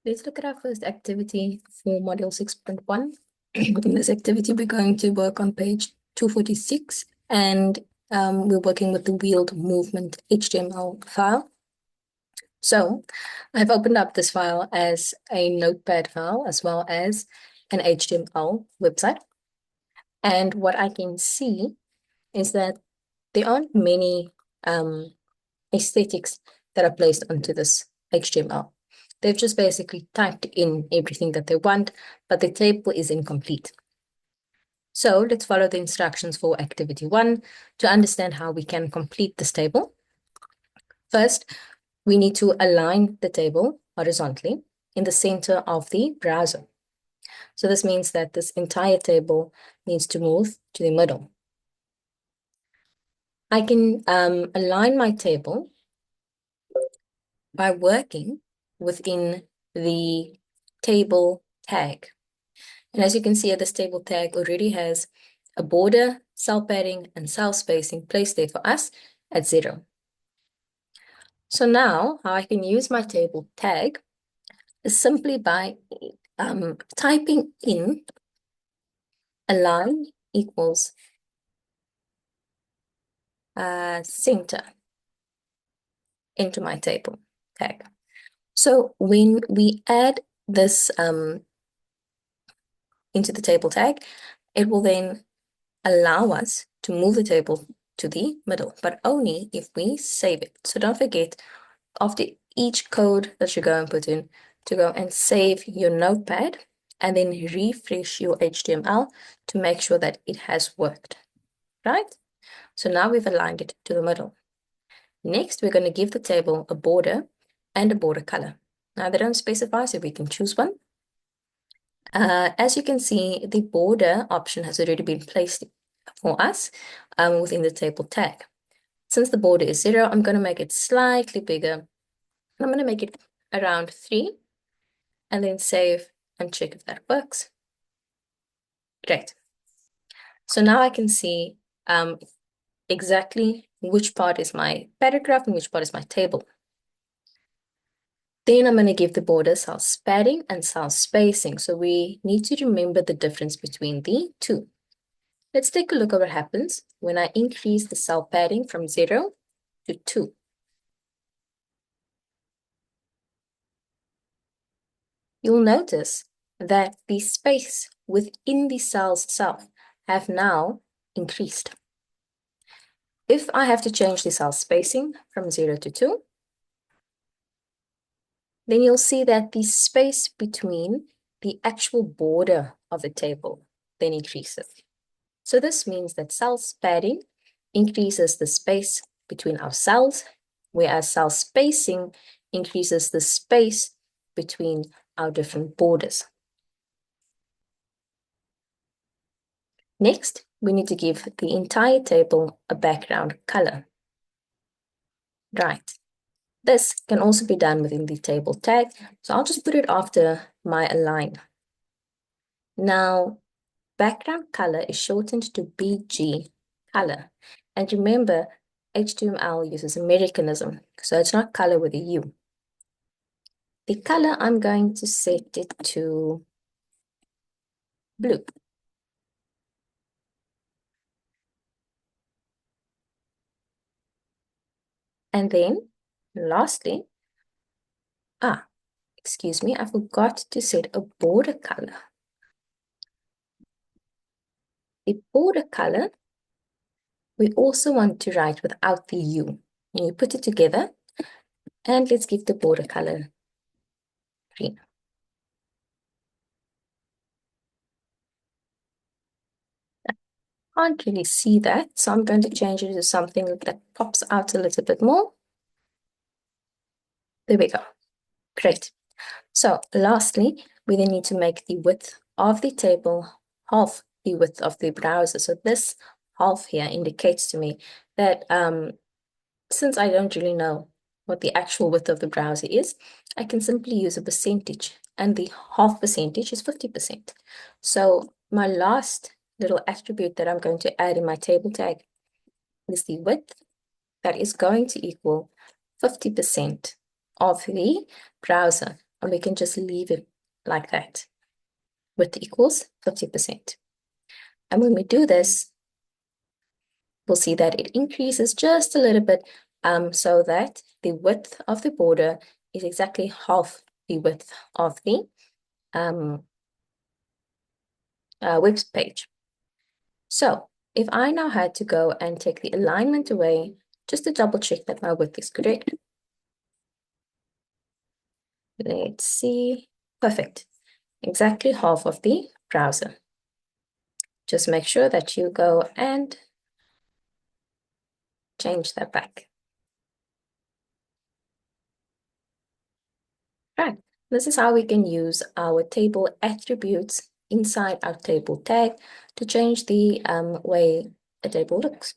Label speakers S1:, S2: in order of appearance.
S1: Let's look at our first activity for module 6.1. In this activity, we're going to work on page 246, and we're working with the WheeledMovement HTML file. So I've opened up this file as a notepad file as well as an HTML website. And what I can see is that there aren't many aesthetics that are placed onto this HTML. They've just basically typed in everything that they want, but the table is incomplete. So let's follow the instructions for activity 1 to understand how we can complete this table. First, we need to align the table horizontally in the center of the browser. So this means that this entire table needs to move to the middle. I can align my table by working within the table tag. And as you can see, this table tag already has a border, cell padding, and cell spacing placed there for us at 0. So now, how I can use my table tag is simply by typing in align equals center into my table tag. So when we add this into the table tag, it will then allow us to move the table to the middle, but only if we save it. So don't forget, after each code that you go and put in, to go and save your notepad and then refresh your HTML to make sure that it has worked, right? So now we've aligned it to the middle. Next, we're going to give the table a border and a border color. Now they don't specify, so we can choose one. As you can see, the border option has already been placed for us within the table tag. Since the border is 0, I'm going to make it slightly bigger. I'm going to make it around 3 and then save and check if that works. Great. So now I can see exactly which part is my paragraph and which part is my table. Then I'm going to give the border cell padding and cell spacing. So we need to remember the difference between the two. Let's take a look at what happens when I increase the cell padding from 0 to 2. You'll notice that the space within the cells itself have now increased. If I have to change the cell spacing from 0 to 2, then you'll see that the space between the actual border of the table then increases. So this means that cell padding increases the space between our cells, whereas cell spacing increases the space between our different borders. Next, we need to give the entire table a background color. Right. This can also be done within the table tag, so I'll just put it after my align. Now, background color is shortened to BG color. And remember, HTML uses Americanism, so it's not color with a U. The color, I'm going to set it to blue. And then, lastly, excuse me, I forgot to set a border color. The border color, we also want to write without the U. And you put it together, and let's give the border color green. Can't really see that, so I'm going to change it to something that pops out a little bit more. There we go. Great. So lastly, we then need to make the width of the table half the width of the browser. So this half here indicates to me that since I don't really know what the actual width of the browser is, I can simply use a percentage, and the half percentage is 50%. So my last little attribute that I'm going to add in my table tag is the width that is going to equal 50% of the browser. and we can just leave it like that, width equals 50%. And when we do this, we'll see that it increases just a little bit, so that the width of the border is exactly half the width of the web page. So if I now had to go and take the alignment away, just to double check that my width is correct. Let's see. Perfect. Exactly half of the browser. Just make sure that you go and change that back. Right. This is how we can use our table attributes inside our table tag to change the way a table looks.